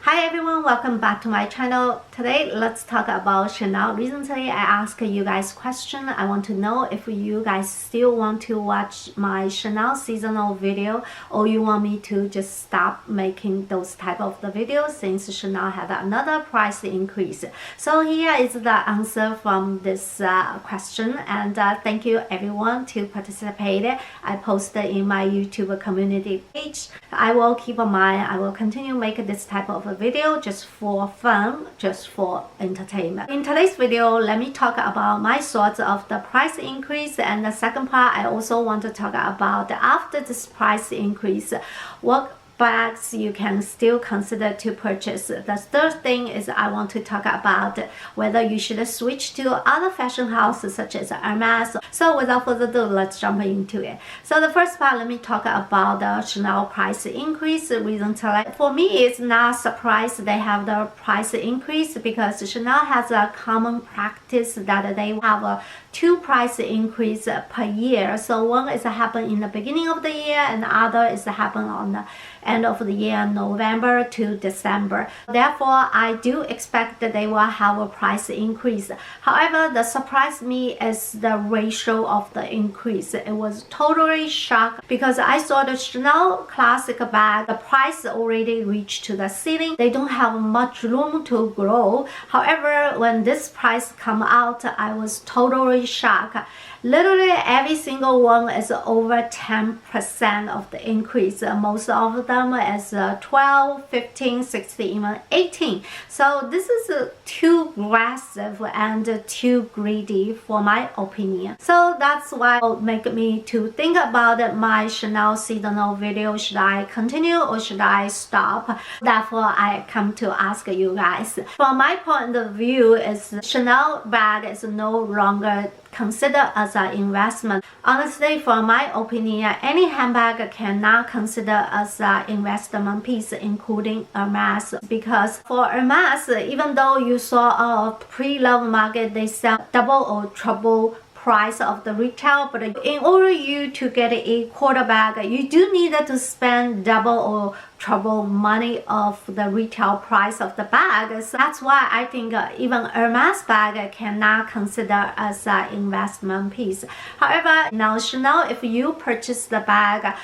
Hi everyone, welcome back to my channel. Today let's talk about Chanel. Recently I asked you guys question. I want to know if you guys still want to watch my Chanel seasonal video or you want me to just stop making those type of the videos since Chanel had another price increase. So here is the answer from this question, and thank you everyone to participate. I posted in my YouTube community page. I will keep in mind, I will continue make this type of a video just for fun, just for entertainment. In today's video, let me talk about my thoughts of the price increase, and the second part I also want to talk about after this price increase, what bags you can still consider to purchase. The third thing is I want to talk about whether you should switch to other fashion houses such as Hermes. So without further ado, let's jump into it. So the first part, let me talk about the Chanel price increase recently. For me, it's not surprise they have the price increase because Chanel has a common practice that they have a two price increase per year. So one is happen in the beginning of the year and the other is happen on the end of the year, November to December. Therefore, I do expect that they will have a price increase. However, the surprise me is the ratio of the increase. It was totally shocked because I saw the Chanel classic bag, the price already reached to the ceiling. They don't have much room to grow. However, when this price come out, I was totally shocked. Literally every single one is over 10% of the increase. Most of them is 12, 15, 16, even 18. So this is too aggressive and too greedy for my opinion. So that's why it make me to think about my Chanel seasonal video. Should I continue or should I stop? Therefore, I come to ask you guys. From my point of view, is Chanel bag is no longer considered as an investment. Honestly, for my opinion, any handbag cannot consider as an investment piece, including Hermes, because for Hermes, even though you saw a pre-love market, they sell double or triple price of the retail, but in order you to get a quarter bag, you do need to spend double or triple money of the retail price of the bag. So that's why I think even Hermes bag cannot consider as an investment piece. However, now Chanel, if you purchase the bag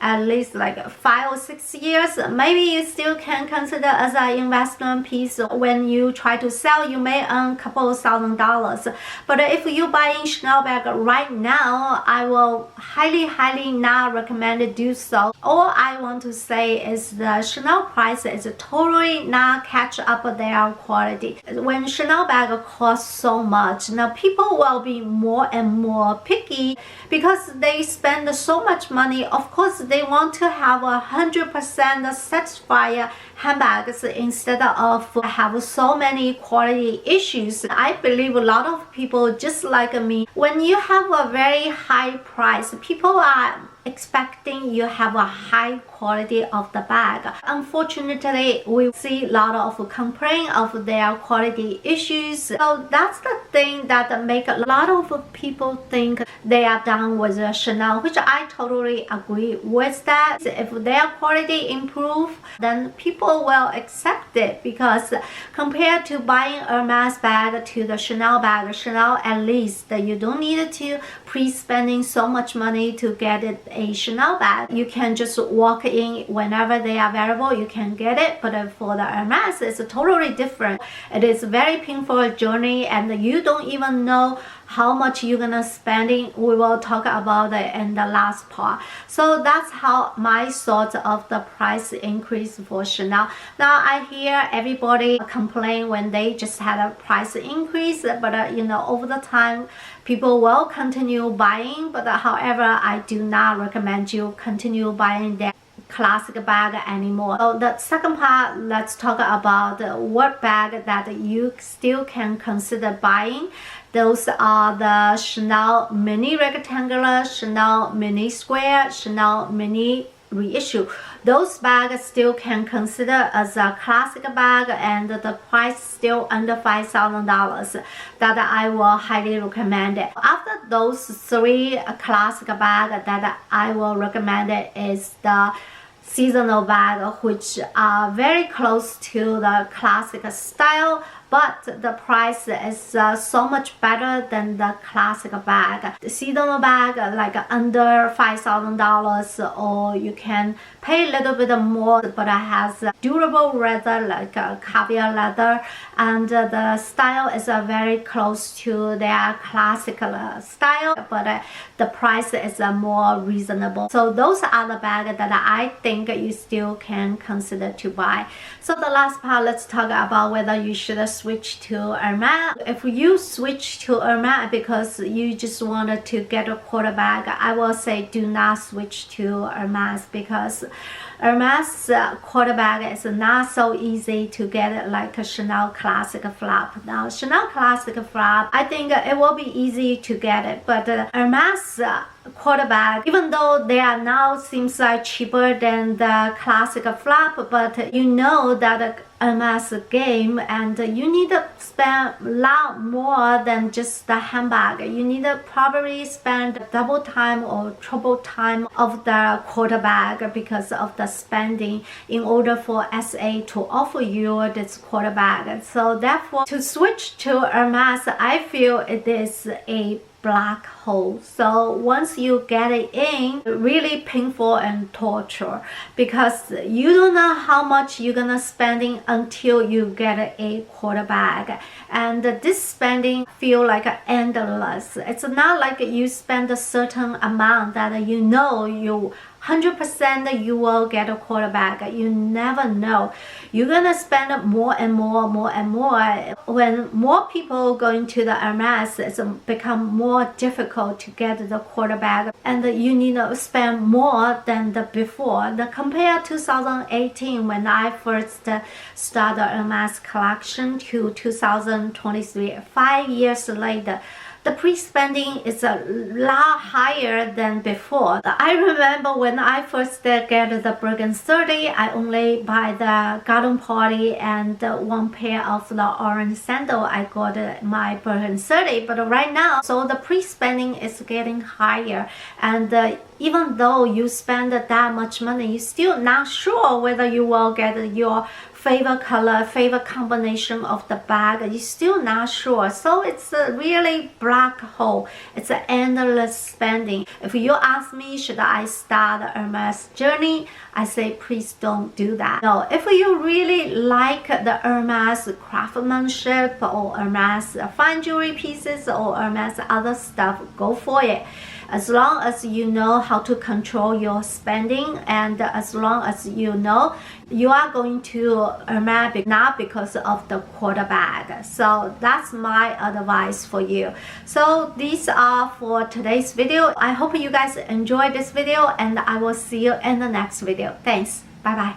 at least like 5 or 6 years, maybe you still can consider as an investment piece. When you try to sell, you may earn a couple of $1,000s. But if you buy in Chanel bag right now, I will highly not recommend to do so. All I want to say is the Chanel price is totally not catch up their quality. When Chanel bag costs so much, now people will be more and more picky because they spend so much money. Of course, they want to have 100% satisfied handbags instead of have so many quality issues. I believe a lot of people just like me, when you have a very high price, people are expecting you have a high quality of the bag. Unfortunately, we see a lot of complaint of their quality issues. So that's the thing that make a lot of people think they are done with Chanel, which I totally agree with that. If their quality improve, then people will accept it, because compared to buying Hermes bag to the Chanel bag, Chanel at least you don't need to pre-spending so much money to get it a Chanel bag. You can just walk in whenever they are available, you can get it. But for the Hermes, it's totally different. It is a very painful journey and you don't even know how much you're gonna spending. We will talk about it in the last part. So that's how my thoughts of the price increase for Chanel. Now I hear everybody complain when they just had a price increase, but you know, over the time people will continue buying. But however, I do not recommend you continue buying that classic bag anymore. So the second part, let's talk about what bag that you still can consider buying. Those are the Chanel Mini Rectangular, Chanel Mini Square, Chanel Mini reissue. Those bags still can consider as a classic bag, and the price still under $5,000 that I will highly recommend it. After those three classic bags that I will recommend it is the seasonal bag, which are very close to the classic style, but the price is so much better than the classic bag. The seasonal bag like under $5,000, or you can pay a little bit more, but it has durable leather like caviar leather, and the style is very close to their classic style, but the price is more reasonable. So those are the bags that I think you still can consider to buy. So the last part, let's talk about whether you should switch to Hermes. If you switch to Hermes because you just wanted to get a quarter bag, I will say do not switch to Hermes, because Hermes quarter bag is not so easy to get like a Chanel Classic Flap. Now Chanel Classic Flap, I think it will be easy to get it, but Hermes quarter bag, even though they are now seems like cheaper than the classic flap, but you know that Hermes game, and you need to spend a lot more than just the handbag. You need to probably spend double time or triple time of the quarter bag because of the spending in order for SA to offer you this quarter bag. So therefore, to switch to Hermes, I feel it is a black hole. So once you get it in, really painful and torture, because you don't know how much you're gonna spending until you get a quarter bag, and this spending feel like endless. It's not like you spend a certain amount that you know you 100% you will get a quarter bag. You never know. You're gonna spend more and more and more. When more people going to the Hermes, it's become more difficult to get the quarter bag, and you need to spend more than the before. Compared to 2018 when I first started Hermes collection to 2023, 5 years later, the pre-spending is a lot higher than before. I remember when I first get the Bergen 30, I only buy the Garden Party and one pair of the orange sandal. I got my Bergen 30, but right now, so the pre-spending is getting higher, and even though you spend that much money, you're still not sure whether you will get your favorite color, favorite combination of the bag. You're still not sure. So it's a really black hole. It's an endless spending. If you ask me, should I start the Hermes journey, I say please don't do that. No, if you really like the Hermes craftsmanship or Hermes fine jewelry pieces or Hermes other stuff, go for it. As long as you know how to control your spending, and as long as you know you are going to Hermes not because of the quarter bag. So that's my advice for you. So these are for today's video. I hope you guys enjoyed this video, and I will see you in the next video. Thanks. Bye bye.